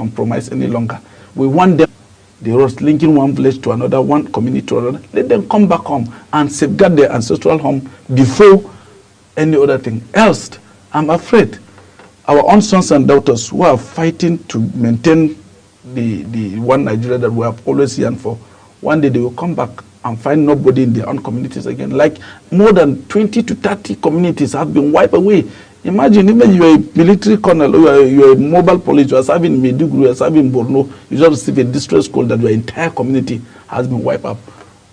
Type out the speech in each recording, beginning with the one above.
compromise any longer. We want them, the roads linking one village to another, one community to another. Let them come back home and safeguard their ancestral home before any other thing. Else, I'm afraid our own sons and daughters who are fighting to maintain the one Nigeria that we have always yearned for, one day they will come back and find nobody in their own communities again. Like more than 20 to 30 communities have been wiped away. Imagine, even you're a military colonel, or you're a mobile police, you're serving Maiduguri, you're serving Borno, you just receive a distress call that your entire community has been wiped up.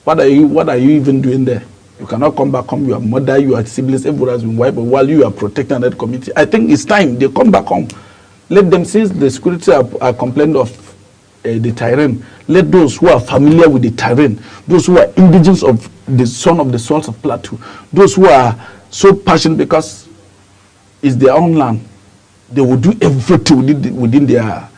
What are you even doing there? You cannot come back home, your mother, your siblings, everybody has been wiped out while you are protecting that community. I think it's time they come back home. Let them, since the security are complaining of the terrain, let those who are familiar with the terrain, those who are indigenous of the son of the soils of Plateau, those who are so passionate because it's their own land, they will do everything within their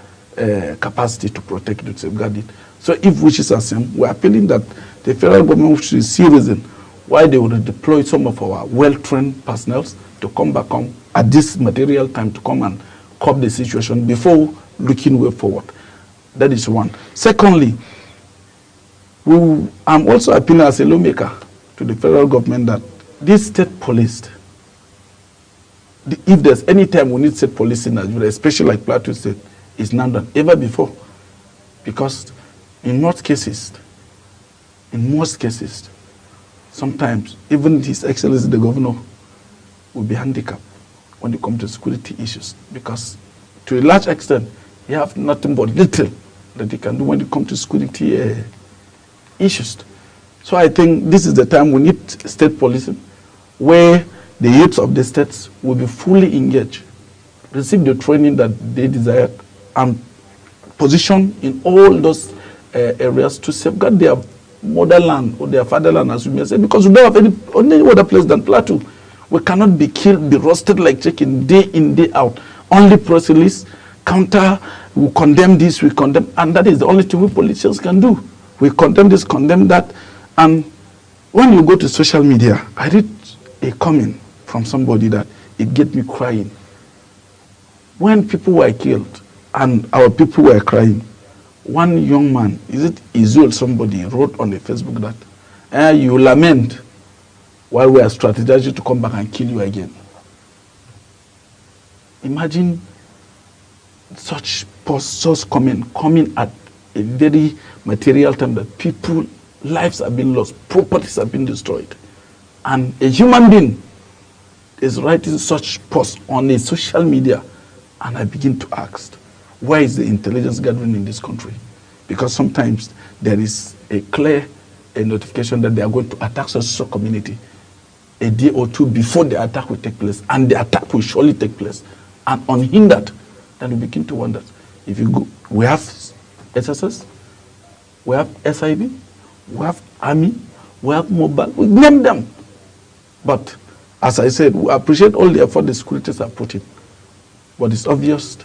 capacity to protect it, safeguard it. So if wishes are same, we're appealing that the federal government should see reason why they would deploy some of our well-trained personnel to come back home at this material time to come and curb the situation before looking way forward. That is one. Secondly, I'm also appealing as a lawmaker to the federal government that this state police, if there's any time we need state police in Nigeria, especially like Plateau State, it's not done ever before. Because in most cases, sometimes even His Excellency the Governor will be handicapped when it comes to security issues. Because to a large extent, you have nothing but little that you can do when it comes to security issues. So I think this is the time we need state policing, where the youths of the states will be fully engaged, receive the training that they desire, and position in all those areas to safeguard their motherland or their fatherland, as we may say, because we don't have any other place than Plateau. We cannot be killed, be roasted like chicken day in, day out. Only press release, counter, we condemn this, we condemn, and that is the only thing we politicians can do. We condemn this, condemn that. And when you go to social media, I read a comment from somebody that it get me crying. When people were killed and our people were crying, one young man, is it Izul, somebody wrote on the Facebook that you lament while we are strategizing to come back and kill you again. Imagine such posts, such coming at a very material time that people, lives have been lost, properties have been destroyed. And a human being is writing such posts on a social media, and I begin to ask, why is the intelligence gathering in this country? Because sometimes there is a clear notification that they are going to attack such a community a day or two before the attack will take place, and the attack will surely take place. And unhindered, then we begin to wonder. If you go, we have SSS, we have SIB, we have Army, we have Mobile, we name them. But as I said, we appreciate all the effort the securities are putting. But it's obvious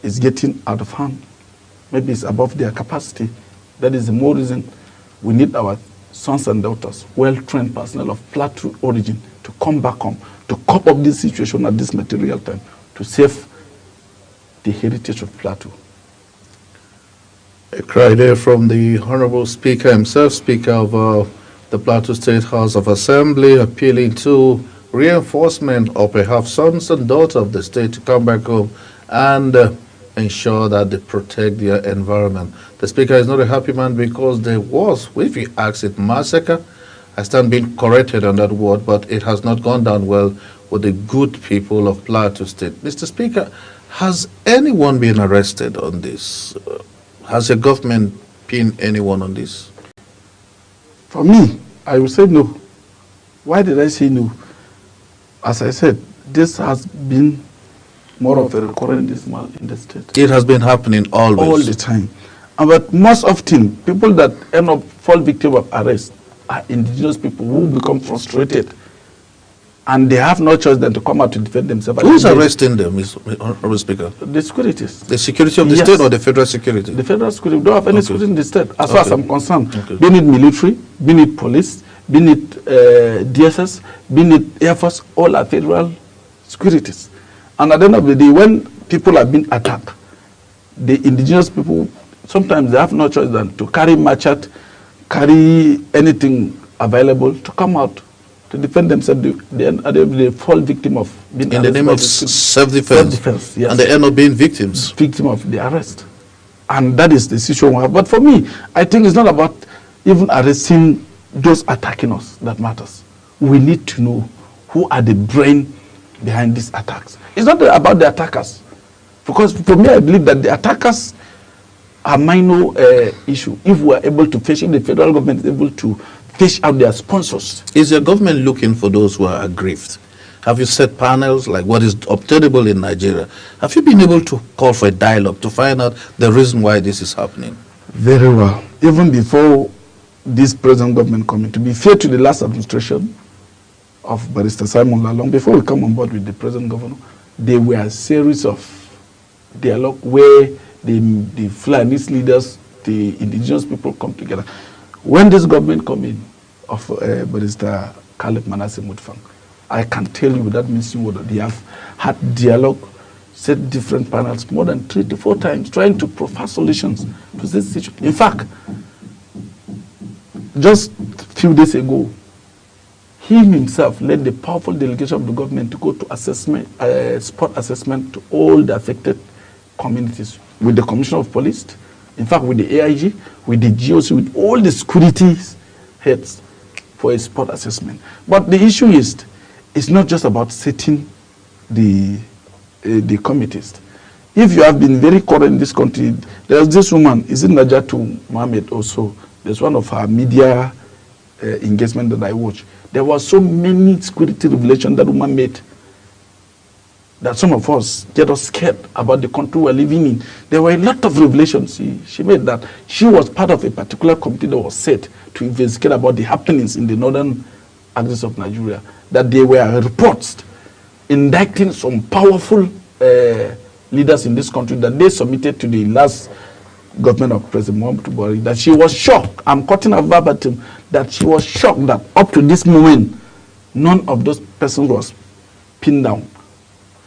it's getting out of hand. Maybe it's above their capacity. That is the more reason we need our sons and daughters, well-trained personnel of Plateau origin, to come back home, to cope up this situation at this material time, to save the heritage of Plateau. A cry there from the Honorable Speaker himself, Speaker of the Plateau State House of Assembly, appealing to reinforcement or perhaps sons and daughters of the state to come back home and ensure that they protect their environment. The Speaker is not a happy man because there was, if you ask it, massacre. I stand being corrected on that word, but it has not gone down well with the good people of Plateau State. Mr. Speaker, has anyone been arrested on this? Has the government pinned anyone on this? For me, I will say no. Why did I say no? As I said, this has been more of a recurrent in the state. It has been happening always. All the time. But most often, people that end up fall victim of arrest are indigenous people who become frustrated. And they have no choice than to come out to defend themselves. Who's arresting them, Mr. Speaker? The securities. The security of the state or the federal security? The federal security. We don't have any security in the state, as far as I'm concerned. Be it military, be it police, be it DSS, be it Air Force, all are federal securities. And at the end of the day, when people are being attacked, the indigenous people, sometimes they have no choice than to carry machete, carry anything available to come out to defend themselves. They fall victim of being in the name of self-defense. Self-defense, yes. And they end up being victims. Victim of the arrest. And that is the situation we have. But for me, I think it's not about even arresting those attacking us that matters. We need to know who are the brain behind these attacks. It's not about the attackers. Because for me, I believe that the attackers are minor issue. If we are able to fish, if the federal government is able to fish out their sponsors. Is your government looking for those who are aggrieved? Have you set panels like what is obtainable in Nigeria? Have you been able to call for a dialogue to find out the reason why this is happening? Very well. Even before this present government coming, to be fair to the last administration of Barrister Simon Lalong, before we come on board with the present governor, there were a series of dialogue where the Fulanese leaders, the indigenous people come together. When this government come in of Barrister Caleb Manasseh Mutfang, I can tell you without missing word, they have had dialogue, set different panels more than 3 to 4 times, trying to provide solutions to this situation. In fact, just a few days ago, he himself led the powerful delegation of the government to go to assessment, spot assessment to all the affected communities with the Commissioner of Police, in fact, with the AIG, with the GOC, with all the security heads for a spot assessment. But the issue is, it's not just about setting the committees. If you have been very current in this country, there's this woman, is it Najatu Mohammed also? There's one of her media engagement that I watched. There were so many security revelations that woman made that some of us get us scared about the country we're living in. There were a lot of revelations she made that she was part of a particular committee that was set to investigate about the happenings in the northern axis of Nigeria, that there were reports indicting some powerful leaders in this country that they submitted to the last government of President Muhammadu Buhari, that she was shocked, I'm quoting her verbatim, that she was shocked that up to this moment, none of those persons was pinned down.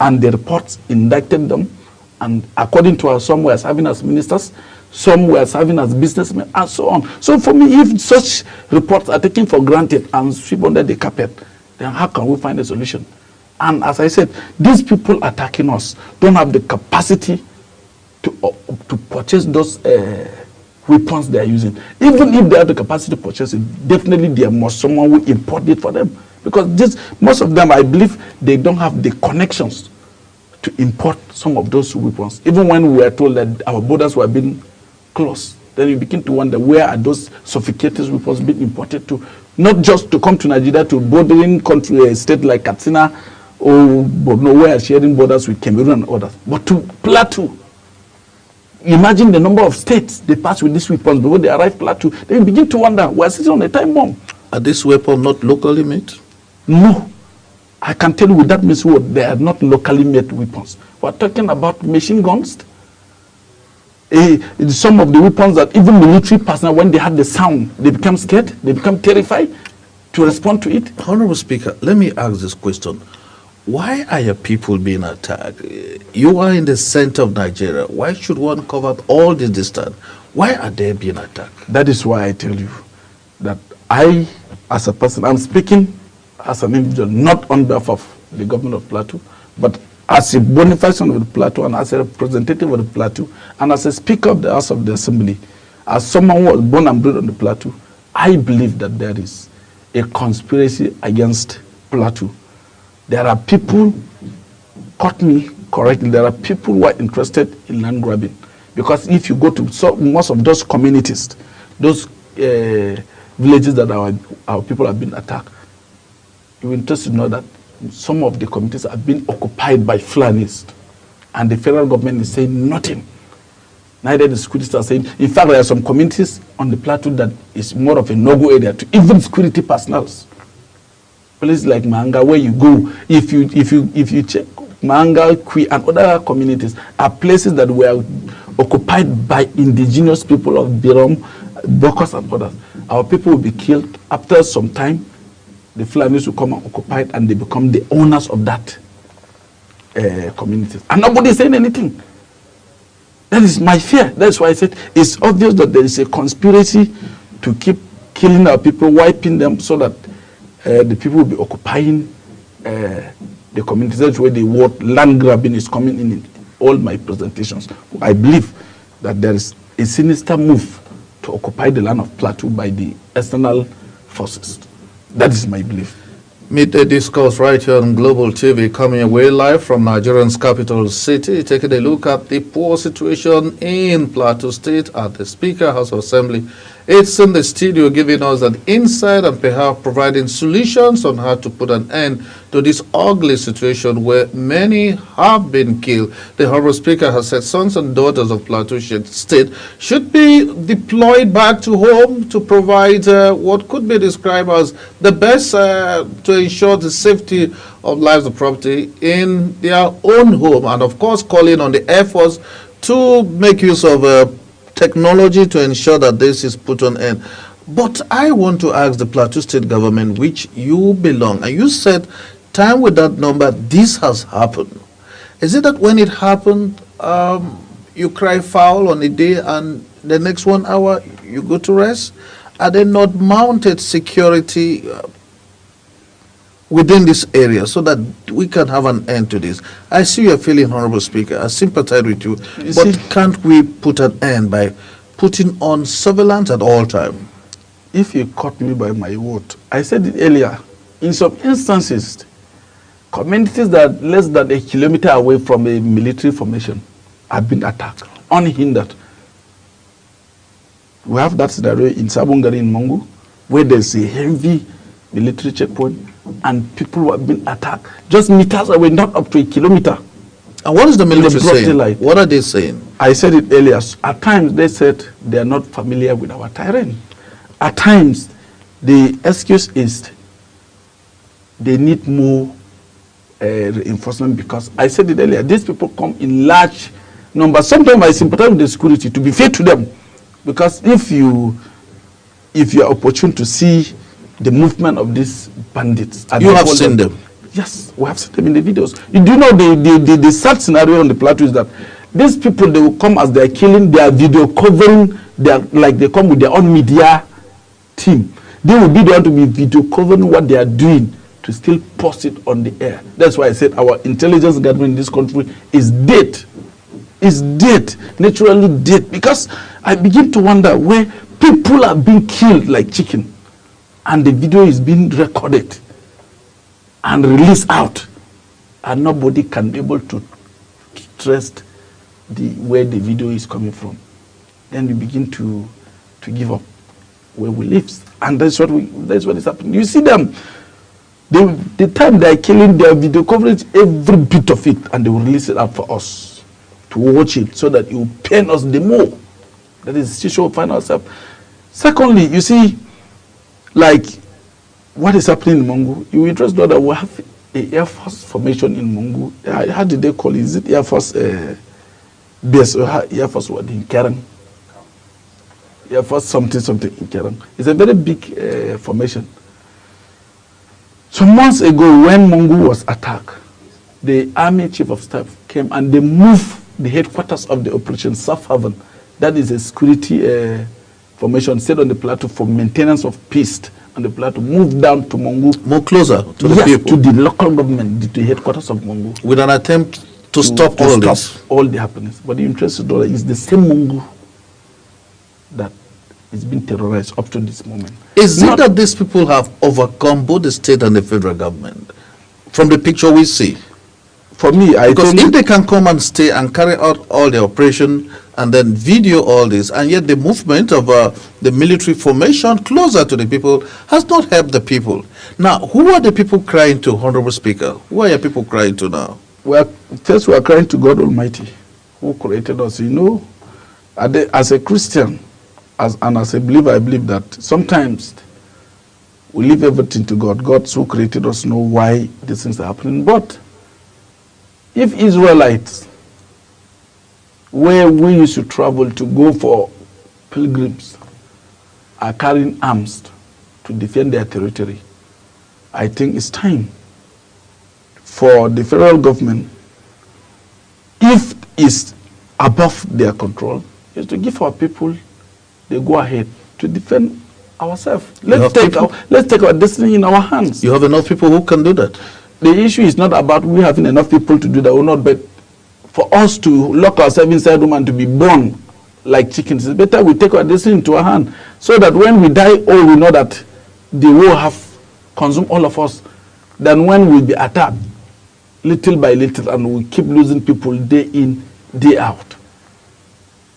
And the reports indicted them, and according to her, some were serving as ministers, some were serving as businessmen, and so on. So for me, if such reports are taken for granted and swept under the carpet, then how can we find a solution? And as I said, these people attacking us don't have the capacity to purchase those weapons they are using. Even if they have the capacity to purchase it, definitely there must someone who import it for them. Because most of them, I believe, they don't have the connections to import some of those weapons. Even when we are told that our borders were being closed, then you begin to wonder, where are those sophisticated weapons being imported to? Not just to come to Nigeria, to bordering country, a state like Katsina or Borno, where sharing borders with Cameroon and others, but to Plateau. Imagine the number of states they pass with these weapons before they arrive Plateau. Then you begin to wonder, we're sitting on a time bomb. Are these weapons not locally made? No. I can tell you with that means what, they are not locally made weapons. We're talking about machine guns. Some of the weapons that even military personnel, when they had the sound, they become scared, they become terrified to respond to it. Honorable Speaker, let me ask this question. Why are your people being attacked? You are in the center of Nigeria. Why should one cover all this distance? Why are they being attacked? That is why I tell you that I, as a person, I'm speaking as an individual, not on behalf of the government of Plateau, but as a bona fide son of the Plateau and as a representative of the Plateau and as a speaker of the House of the Assembly, as someone who was born and bred on the Plateau, I believe that there is a conspiracy against Plateau. There are people, caught me correctly, there are people who are interested in land grabbing. Because if you go to most of those communities, those villages that our people have been attacked, you're interested to know that some of the communities have been occupied by Fulanis, and the federal government is saying nothing. Neither the securities are saying. In fact, there are some communities on the Plateau that is more of a no-go area to even security personnel. Places like Mahanga, where you go, if you check Mahanga, Kwi, and other communities are places that were occupied by indigenous people of Birom, Bokos, and others. Our people will be killed. After some time, the Fulanis will come and occupy it, and they become the owners of that community. And nobody is saying anything. That is my fear. That's why I said it's obvious that there is a conspiracy to keep killing our people, wiping them, so that the people will be occupying the communities. That's where the word land grabbing is coming in all my presentations. I believe that there is a sinister move to occupy the land of Plateau by the external forces. That is my belief. Meet the Discourse right here on Global TV, coming away live from Nigeria's capital city, taking a look at the poor situation in Plateau State at the Speaker House of Assembly. It's in the studio giving us an insight and perhaps providing solutions on how to put an end to this ugly situation where many have been killed. The Honorable Speaker has said sons and daughters of Plateau State should be deployed back to home to provide what could be described as the best to ensure the safety of lives and property in their own home, and of course calling on the Air Force to make use of technology to ensure that this is put on end. But I want to ask the Plateau State government, which you belong, and you said time with that number, this has happened. Is it that when it happened, you cry foul on a day and the next 1 hour you go to rest? Are there not mounted security within this area so that we can have an end to this? I see you're feeling, Honorable Speaker. I sympathize with you. But can't we put an end by putting on surveillance at all times? If you caught me by my word, I said it earlier, in some instances, communities that are less than a kilometer away from a military formation have been attacked, unhindered. We have that scenario in Sabungari in Mongu, where there's a heavy military checkpoint and people have been attacked just meters away, not up to a kilometer. And what is the military saying? What are they saying? I said it earlier. At times they said they are not familiar with our terrain. At times the excuse is they need more reinforcement, because I said it earlier, these people come in large numbers. Sometimes I sympathize with the security, to be fair to them, because if you are opportune to see the movement of these bandits. You have seen them? Yes, we have seen them in the videos. You do know the sad scenario on the Plateau is that these people, they will come as they are killing, they are video covering, they come with their own media team. They will be there to be video covering what they are doing to still post it on the air. That's why I said our intelligence gathering in this country is dead. Is dead, naturally dead, because I begin to wonder where people are being killed like chicken, and the video is being recorded and released out, and nobody can be able to trace where the video is coming from. Then we begin to give up where we live, and that's what is happening. You see them, the time they are killing, their video coverage, every bit of it, and they will release it out for us to watch it, so that it will pain us the more. That is the situation we find ourselves. Secondly, you see, like what is happening in Mongu, you will just know that we have an Air Force formation in Mongu. How did they call it? Is it Air Force base or Air Force what in Kerang? Air Force something in Kerang. It's a very big formation. Some months ago, when Mongu was attacked, the Army Chief of Staff came and they moved the headquarters of the Operation Safe Haven. That is a security formation set on the Plateau for maintenance of peace on the Plateau, moved down to Mongu. More closer to the people? To the local government, to the headquarters of Mongu. With an attempt to stop all this? All the happenings. But the interesting is the same Mongu that is being terrorized up to this moment. Is it that these people have overcome both the state and the federal government? From the picture we see. For me, because if they can come and stay and carry out all the operation and then video all this, and yet the movement of the military formation closer to the people has not helped the people. Now, who are the people crying to, Honorable Speaker? Who are your people crying to now? First we are crying to God Almighty, who created us. You know, as a Christian, and as a believer, I believe that sometimes we leave everything to God. God who created us know why these things are happening. But if Israelites, where we used to travel to go for pilgrims, are carrying arms to defend their territory, I think it's time for the federal government, if it's above their control is to give our people the go-ahead to defend ourselves. Let's take our destiny in our hands. You have enough people who can do that. The issue is not about we having enough people to do that or not, but for us to lock ourselves inside room and to be born like chickens. It's better we take our destiny into our hand so that when we die, we know that the war have consumed all of us, than when we'll be attacked little by little and we keep losing people day in, day out.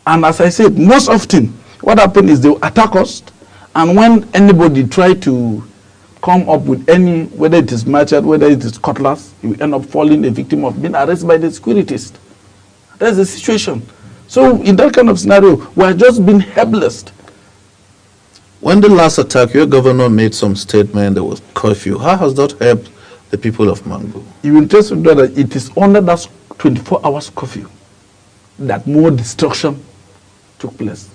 And as I said, most often, what happens is they attack us, and when anybody try to come up with any, whether it is machete, whether it is cutlass, you end up falling a victim of being arrested by the securities. That's the situation. So in that kind of scenario, we are just being helpless. When the last attack, your governor made some statement, there was curfew. How has that helped the people of Mangu? You will just know that it is under that 24 hours curfew that more destruction took place.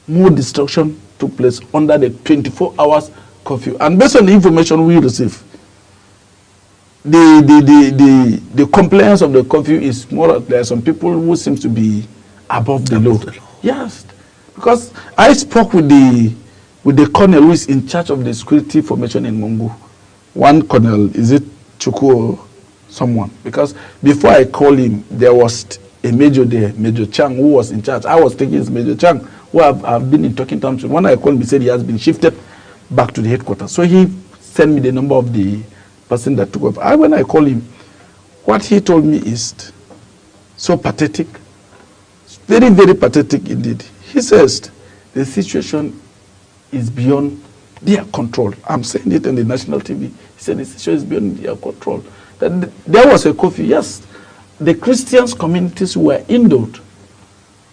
More destruction took place under the 24 hours curfew. And based on the information we receive, the compliance of the curfew is more, there are some people who seem to be above the law. Yes. Because I spoke with the colonel who is in charge of the security formation in Mungu. One colonel, is it Chuku or someone? Because before I called him, there was a major there, Major Chang, who was in charge. I was thinking it's Major Chang, who I've been in talking terms with. When I called him, he said he has been shifted back to the headquarters. So he sent me the number of the person that took over. When I called him, what he told me is so pathetic. Very, very pathetic indeed. He says the situation is beyond their control. I'm saying it on the national TV. He said the situation is beyond their control. That there was a curfew. Yes, the Christians communities were indoors.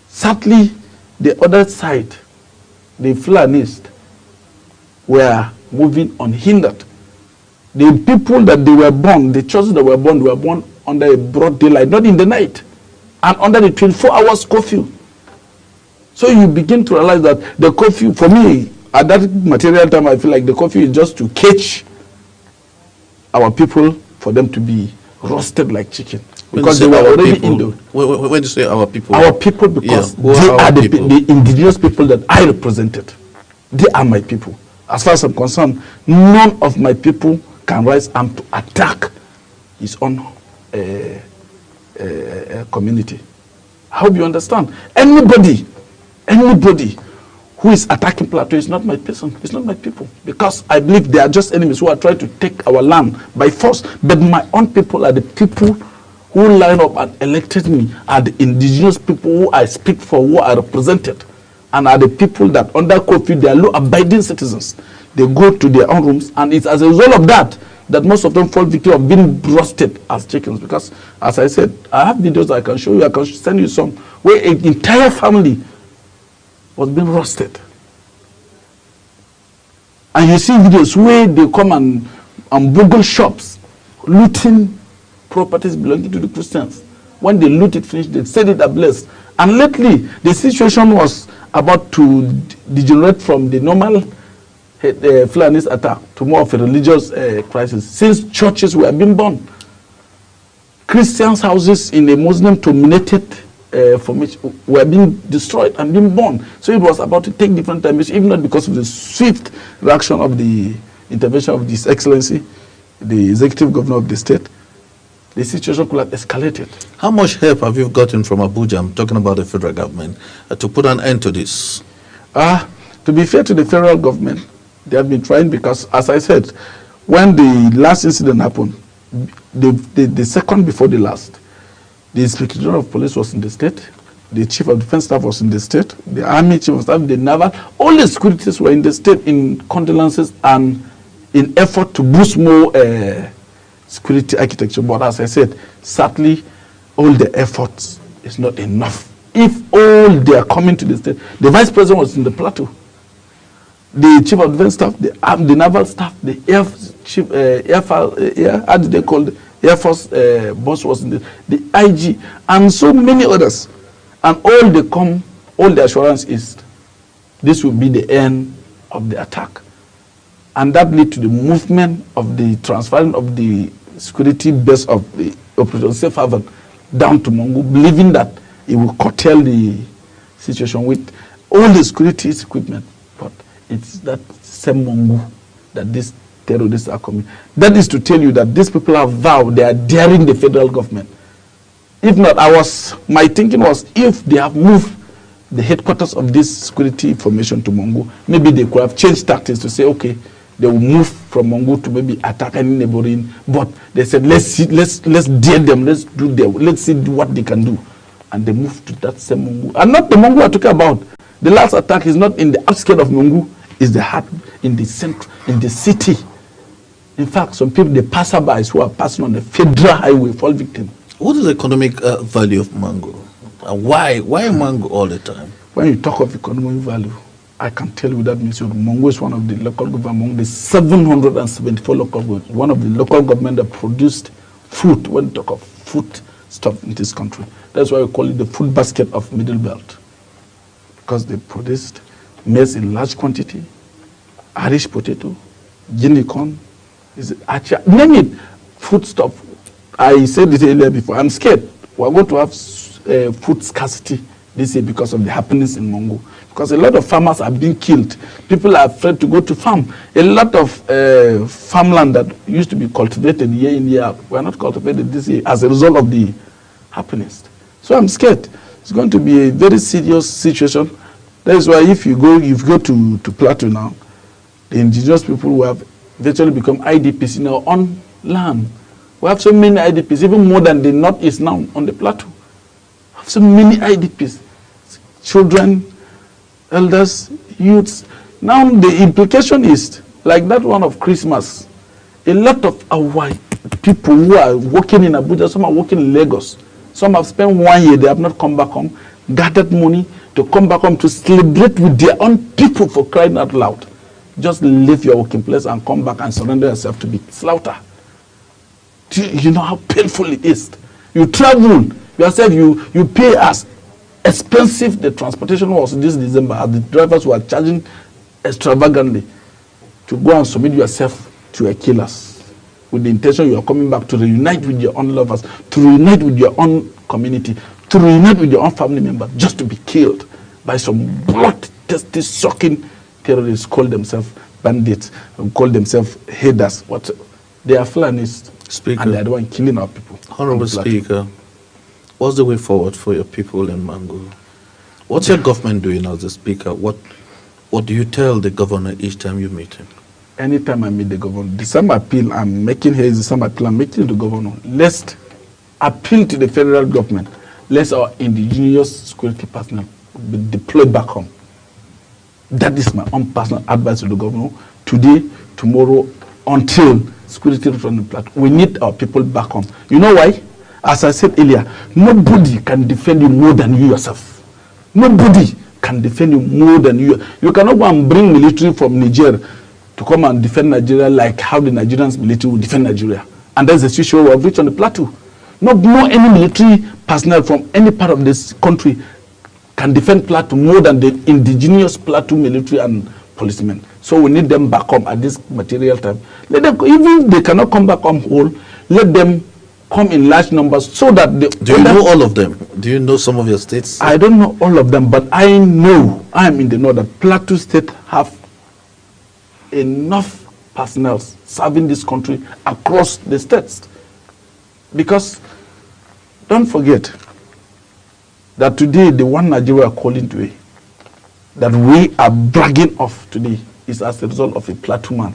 Sadly, the other side, the Fulanis, were moving unhindered. The people that they were born, the churches that were born under a broad daylight, not in the night, and under the 24 hours curfew. So you begin to realize that the curfew, for me, at that material time, I feel like the curfew is just to catch our people for them to be roasted like chicken. Because they were already indoors. When you say our people? Our people, because they are the indigenous people that I represented. They are my people. As far as I'm concerned, none of my people can rise up to attack his own community. I hope you understand. Anybody who is attacking Plateau is not my person. It's not my people. Because I believe they are just enemies who are trying to take our land by force. But my own people are the people who line up and elected me, are the indigenous people who I speak for, who are represented, and are the people that under curfew, they are law-abiding citizens. They go to their own rooms, and it's as a result of that most of them fall victim of being roasted as chickens. Because, as I said, I have videos I can show you, I can send you some, where an entire family was being roasted. And you see videos where they come and burgle shops, looting properties belonging to the Christians. When they loot it, finish, they set it ablaze. And lately, the situation was about to degenerate from the normal Fulanis attack to more of a religious crisis, since churches were being burned. Christians' houses in a Muslim-dominated formation were being destroyed and being burned. So it was about to take different dimensions, even not because of the swift reaction of the intervention of His Excellency, the executive governor of the state. The situation could have escalated. How much help have you gotten from Abuja, I'm talking about the federal government, to put an end to this? To be fair to the federal government, they have been trying, because, as I said, when the last incident happened, the second before the last, the Inspector General of Police was in the state, the Chief of Defense Staff was in the state, the Army Chief of Staff, the Naval, all the securities were in the state in condolences and in effort to boost more security architecture. But as I said, sadly, all the efforts is not enough. If all they are coming to the state, the Vice President was in the Plateau, the Chief of Defense Staff, the Naval Staff, the how did they call the Air Force boss was in the IG, and so many others. And all they come, all the assurance is this will be the end of the attack. And that led to the movement of the transferring of the security base of the Operation Safe Haven down to Mongo, believing that it will curtail the situation with all the security equipment. But it's that same Mongo that these terrorists are coming. That is to tell you that these people have vowed they are daring the federal government. If not, my thinking was, if they have moved the headquarters of this security information to Mongo, maybe they could have changed tactics to say, okay, they will move from Mongo to maybe attack any neighboring. But they said, let's dare them, let's see what they can do. And they moved to that same Mongo. And not the Mongo I'm talking about. The last attack is not in the outskirts of Mongo, it's the heart, in the center, in the city. In fact, some people, the passerbys who are passing on the federal highway, fall victim. What is the economic value of mango? And why mango all the time? When you talk of economic value, I can tell you that means Mongo is one of the local government, among the 774 local governments, one of the local government that produced food, when you talk of food stuff in this country. That's why we call it the food basket of Middle Belt. Because they produced maize in large quantity, Irish potato, guinea corn, name it, food stuff. I said it earlier before, I'm scared. We're going to have food scarcity this year because of the happenings in Mongo. Because a lot of farmers are being killed. People are afraid to go to farm. A lot of farmland that used to be cultivated year in, year out, were not cultivated this year as a result of the happenings. So I'm scared. It's going to be a very serious situation. That is why if you go to Plateau now, the indigenous people who have virtually become IDPs in our own land. We have so many IDPs, even more than the Northeast now on the Plateau. We have so many IDPs. Children, elders, youths. Now the implication is, like that one of Christmas, a lot of our people who are working in Abuja, some are working in Lagos, some have spent 1 year, they have not come back home, gathered money to come back home to celebrate with their own people, for crying out loud. Just leave your working place and come back and surrender yourself to be slaughtered. You know how painful it is. You travel yourself, you pay as expensive the transportation was this December, as the drivers were charging extravagantly to go and submit yourself to a killers with the intention you are coming back to reunite with your own lovers, to reunite with your own community, to reunite with your own family member, just to be killed by some blood-thirsty, sucking terrorists, call themselves bandits, call themselves headers. What? They are Fulanists. Speaker, and they are the one killing our people. Honorable Speaker, what's the way forward for your people in Mango? What's your government doing as the Speaker? What do you tell the governor each time you meet him? Anytime I meet the governor, the same appeal I'm making here is the same appeal I'm making to the governor. Let's appeal to the federal government. Let our indigenous security personnel be deployed back home. That is my own personal advice to the governor. Today, tomorrow, until security from the Plateau. We need our people back home. You know why? As I said earlier, nobody can defend you more than you yourself. Nobody can defend you more than you. You cannot go and bring military from Niger to come and defend Nigeria like how the Nigerian military will defend Nigeria. And that's the situation we have reached on the Plateau. No any military personnel from any part of this country can defend Plateau more than the indigenous Plateau military and policemen. So we need them back home at this material time. Let them, even if they cannot come back home whole, let them come in large numbers so that they... Do you know all of them? Do you know some of your states? I don't know all of them, but I know, I am in the know that Plateau State have enough personnel serving this country across the states. Because don't forget that today the one Nigeria are calling today, that we are bragging of today, is as a result of a Plateau man.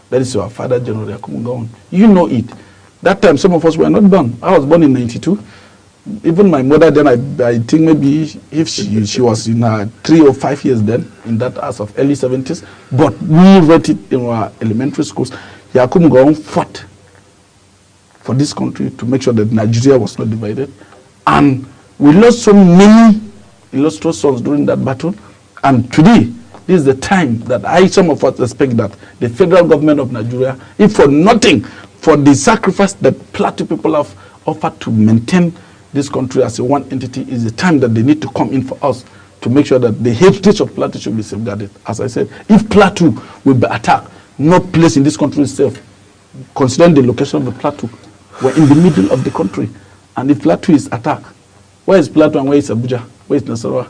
That is our father, General Yakubu Gowon. You know it. That time, some of us were not born. I was born in 92. Even my mother then, I think maybe if she was in her 3 or 5 years then, in that as of early 70s. But we read it in our elementary schools. Yakubu Gowon fought for this country to make sure that Nigeria was not divided. And we lost so many illustrious sons during that battle. And today, this is the time that some of us expect that the federal government of Nigeria, if for nothing, for the sacrifice that Plateau people have offered to maintain this country as a one entity, is the time that they need to come in for us to make sure that the heritage of Plateau should be safeguarded. As I said, if Plateau will be attacked, no place in this country itself, considering the location of the Plateau, we're in the middle of the country. And if Plateau is attacked, Where is Plateau and where is Abuja? Where is Nasarawa?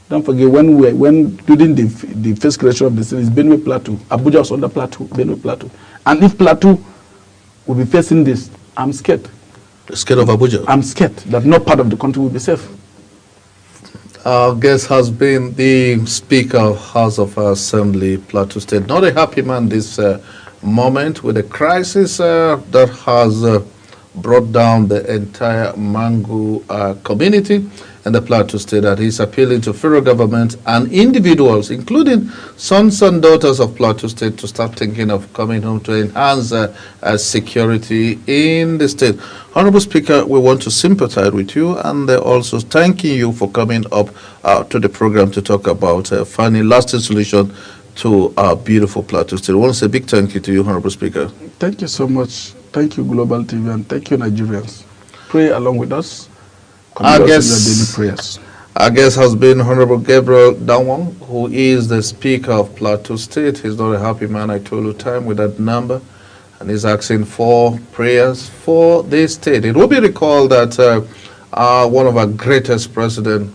Don't forget when during the first creation of the city, it's Benue Plateau. Abuja was under Plateau, Benue Plateau. And if Plateau will be facing this, I'm scared. Scared of Abuja? I'm scared that no part of the country will be safe. Our guest has been the Speaker of House of Assembly, Plateau State. Not a happy man this moment with a crisis that has brought down the entire Mangu community and the Plateau State, that he's appealing to federal government and individuals, including sons and daughters of Plateau State, to start thinking of coming home to enhance security in the state. Honorable Speaker, we want to sympathize with you and also thanking you for coming up to the program to talk about finding lasting solution to our beautiful Plateau State. I want to say a big thank you to you, Honorable Speaker. Thank you so much. Thank you, Global TV, and thank you, Nigerians. Pray along with us. Our Daily guest, prayers. our guest has been Honorable Gabriel Danwang, who is the Speaker of Plateau State. He's not a happy man, I told you time, with that number, and he's asking for prayers for this state. It will be recalled that one of our greatest president,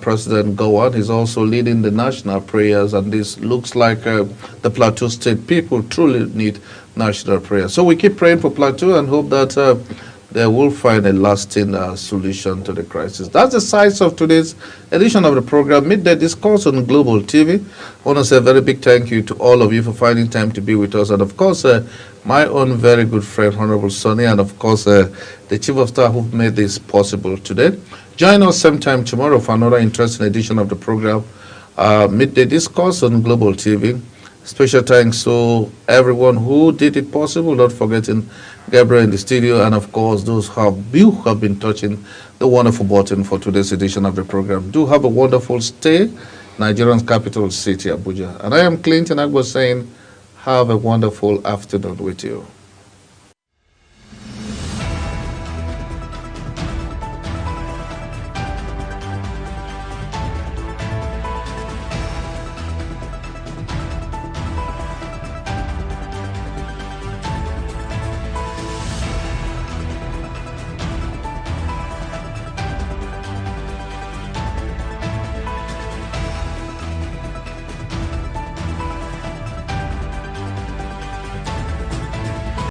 President Gowon, is also leading the national prayers, and this looks like the Plateau State people truly need national prayer. So we keep praying for Plateau and hope that they will find a lasting solution to the crisis. That's the size of today's edition of the program, Midday Discourse on Global TV. I want to say a very big thank you to all of you for finding time to be with us. And of course, my own very good friend, Honorable Sonny, and of course, the Chief of Staff who've made this possible today. Join us same time tomorrow for another interesting edition of the program, Midday Discourse on Global TV. Special thanks to everyone who did it possible, not forgetting Gabriel in the studio, and of course those who have been touching the wonderful button for today's edition of the program. Do have a wonderful stay, Nigeria's capital city, Abuja. And I am Clinton Agbo saying, have a wonderful afternoon with you.